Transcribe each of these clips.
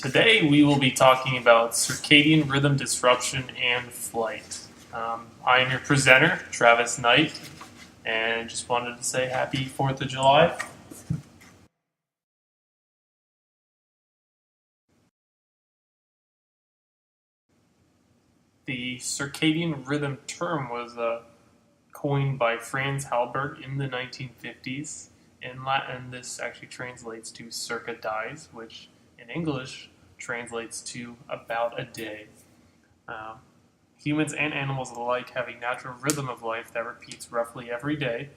Today we will be talking about circadian rhythm disruption and flight. I am your presenter, Travis Knight, and just wanted to say happy 4th of July. The circadian rhythm term was coined by Franz Halbert in the 1950s. In Latin, this actually translates to circa dies, which in English translates to about a day. Humans and animals alike have a natural rhythm of life that repeats roughly every day.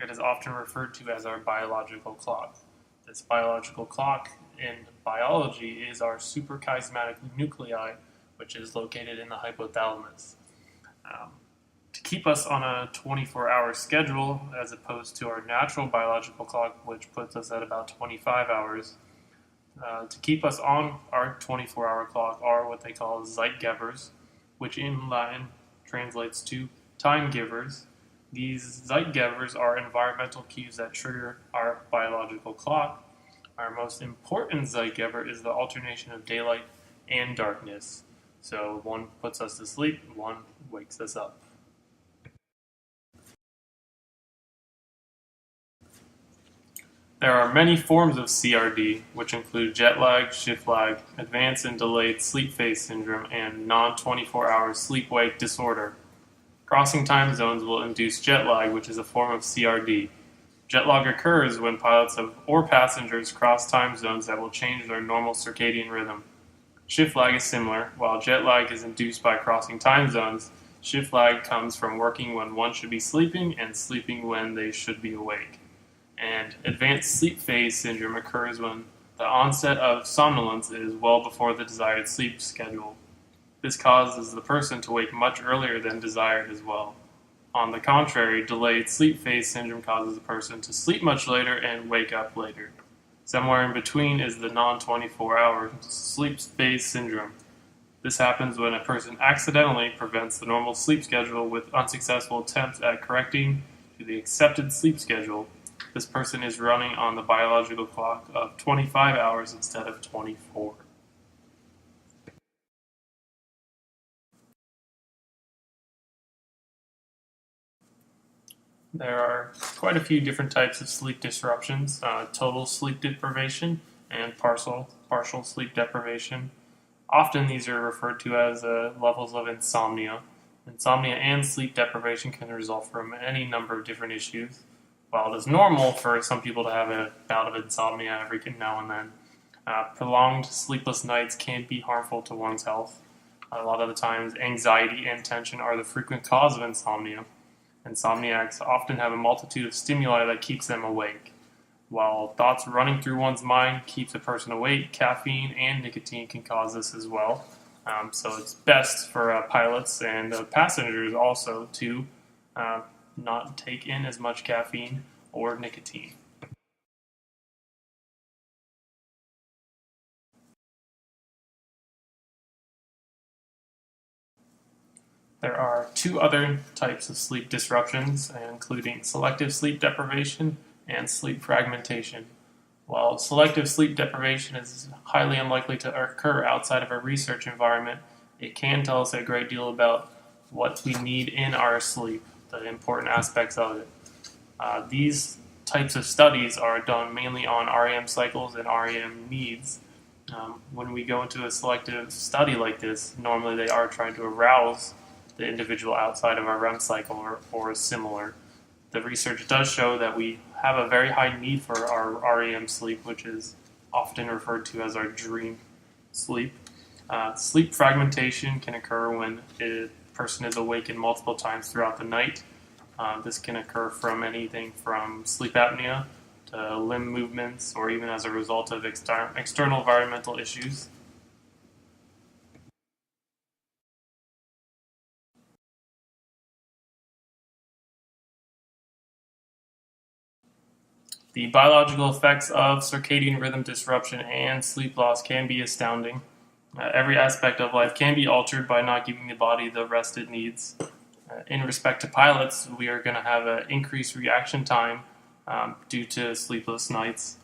It is often referred to as our biological clock. This biological clock in biology is our suprachiasmatic nuclei, which is located in the hypothalamus. To keep us on a 24-hour schedule, as opposed to our natural biological clock, which puts us at about 25 hours, to keep us on our 24-hour clock are what they call Zeitgebers, which in Latin translates to time givers. These Zeitgebers are environmental cues that trigger our biological clock. Our most important Zeitgeber is the alternation of daylight and darkness. So one puts us to sleep, one wakes us up. There are many forms of CRD, which include jet lag, shift lag, advanced and delayed sleep phase syndrome, and non-24-hour sleep-wake disorder. Crossing time zones will induce jet lag, which is a form of CRD. Jet lag occurs when pilots or passengers cross time zones that will change their normal circadian rhythm. Shift lag is similar. While jet lag is induced by crossing time zones, shift lag comes from working when one should be sleeping and sleeping when they should be awake. And advanced sleep phase syndrome occurs when the onset of somnolence is well before the desired sleep schedule. This causes the person to wake much earlier than desired as well. On the contrary, delayed sleep phase syndrome causes the person to sleep much later and wake up later. Somewhere in between is the non-24-hour sleep phase syndrome. This happens when a person accidentally prevents the normal sleep schedule with unsuccessful attempts at correcting to the accepted sleep schedule. This person is running on the biological clock of 25 hours instead of 24. There are quite a few different types of sleep disruptions: total sleep deprivation and partial sleep deprivation. Often these are referred to as levels of insomnia. Insomnia and sleep deprivation can result from any number of different issues. While it is normal for some people to have a bout of insomnia every now and then, prolonged sleepless nights can be harmful to one's health. A lot of the times, anxiety and tension are the frequent cause of insomnia. Insomniacs often have a multitude of stimuli that keeps them awake. While thoughts running through one's mind keeps a person awake, caffeine and nicotine can cause this as well. So it's best for pilots and passengers also to not take in as much caffeine or nicotine. There are two other types of sleep disruptions, including selective sleep deprivation and sleep fragmentation. While selective sleep deprivation is highly unlikely to occur outside of a research environment, it can tell us a great deal about what we need in our sleep, the important aspects of it. These types of studies are done mainly on REM cycles and REM needs. When we go into a selective study like this, normally they are trying to arouse the individual outside of our REM cycle or similar. The research does show that we have a very high need for our REM sleep, which is often referred to as our dream sleep. Sleep fragmentation can occur when a person is awakened multiple times throughout the night. This can occur from anything from sleep apnea to limb movements, or even as a result of external environmental issues. The biological effects of circadian rhythm disruption and sleep loss can be astounding. Every aspect of life can be altered by not giving the body the rest it needs. In respect to pilots, we are going to have an increased reaction time due to sleepless nights.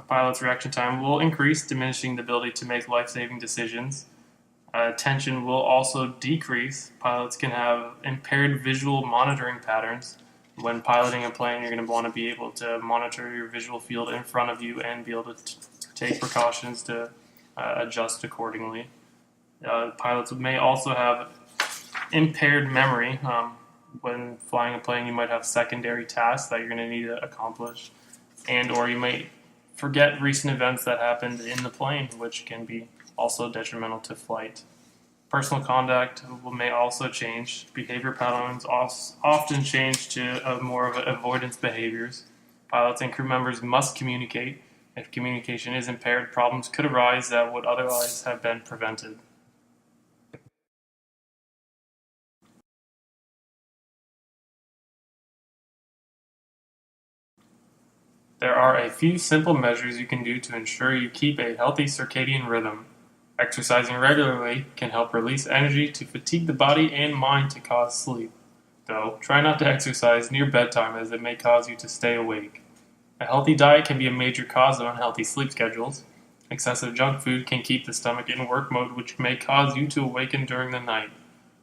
Pilot's reaction time will increase, diminishing the ability to make life-saving decisions. Attention will also decrease. Pilots can have impaired visual monitoring patterns. When piloting a plane, you're going to want to be able to monitor your visual field in front of you and be able to take precautions to adjust accordingly. Pilots may also have impaired memory. When flying a plane, you might have secondary tasks that you're going to need to accomplish, or you might forget recent events that happened in the plane, which can be also detrimental to flight. Personal conduct may also change. Behavior patterns often change to more of avoidance behaviors. Pilots and crew members must communicate. If communication is impaired, problems could arise that would otherwise have been prevented. There are a few simple measures you can do to ensure you keep a healthy circadian rhythm. Exercising regularly can help release energy to fatigue the body and mind to cause sleep. Though, try not to exercise near bedtime as it may cause you to stay awake. A healthy diet can be a major cause of unhealthy sleep schedules. Excessive junk food can keep the stomach in work mode, which may cause you to awaken during the night.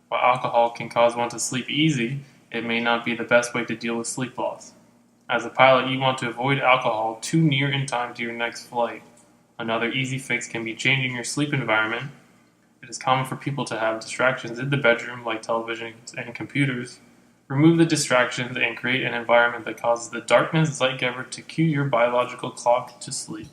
While alcohol can cause one to sleep easy, it may not be the best way to deal with sleep loss. As a pilot, you want to avoid alcohol too near in time to your next flight. Another easy fix can be changing your sleep environment. It is common for people to have distractions in the bedroom, like televisions and computers. Remove the distractions and create an environment that causes the darkness zeitgeber to cue your biological clock to sleep.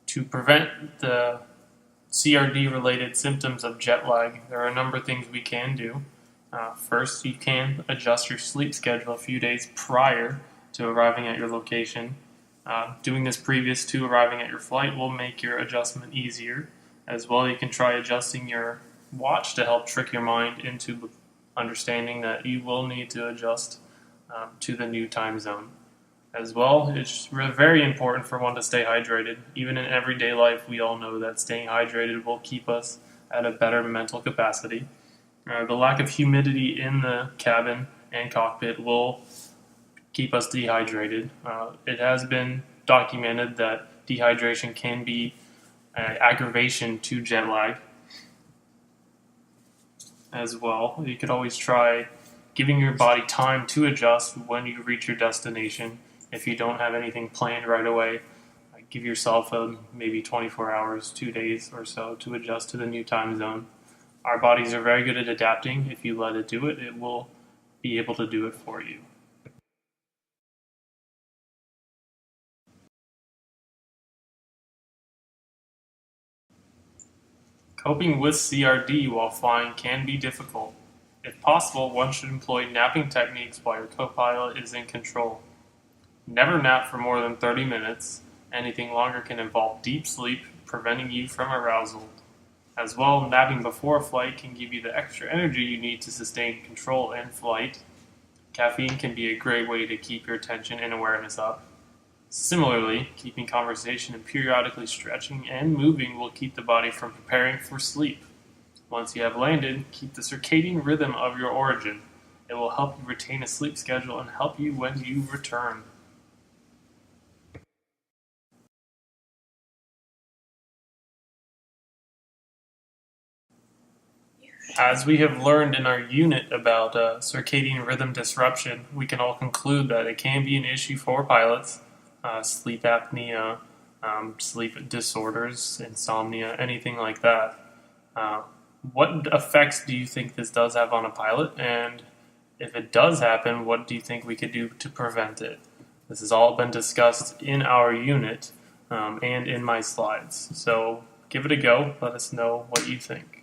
To prevent the CRD-related symptoms of jet lag, there are a number of things we can do. First, you can adjust your sleep schedule a few days prior to arriving at your location. Doing this previous to arriving at your flight will make your adjustment easier. As well, you can try adjusting your watch to help trick your mind into understanding that you will need to adjust to the new time zone. As well, it's very important for one to stay hydrated. Even in everyday life, we all know that staying hydrated will keep us at a better mental capacity. The lack of humidity in the cabin and cockpit will keep us dehydrated. It has been documented that dehydration can be an aggravation to jet lag. As well, you could always try giving your body time to adjust when you reach your destination. If you don't have anything planned right away, give yourself maybe 24 hours, 2 days or so to adjust to the new time zone. Our bodies are very good at adapting. If you let it do it, it will be able to do it for you. Coping with CRD while flying can be difficult. If possible, one should employ napping techniques while your co-pilot is in control. Never nap for more than 30 minutes. Anything longer can involve deep sleep, preventing you from arousal. As well, napping before a flight can give you the extra energy you need to sustain control in flight. Caffeine can be a great way to keep your attention and awareness up. Similarly, keeping conversation and periodically stretching and moving will keep the body from preparing for sleep. Once you have landed, keep the circadian rhythm of your origin. It will help you retain a sleep schedule and help you when you return. As we have learned in our unit about circadian rhythm disruption, we can all conclude that it can be an issue for pilots. Sleep apnea, sleep disorders, insomnia, anything like that. What effects do you think this does have on a pilot? And if it does happen, what do you think we could do to prevent it? This has all been discussed in our unit and in my slides. So give it a go. Let us know what you think.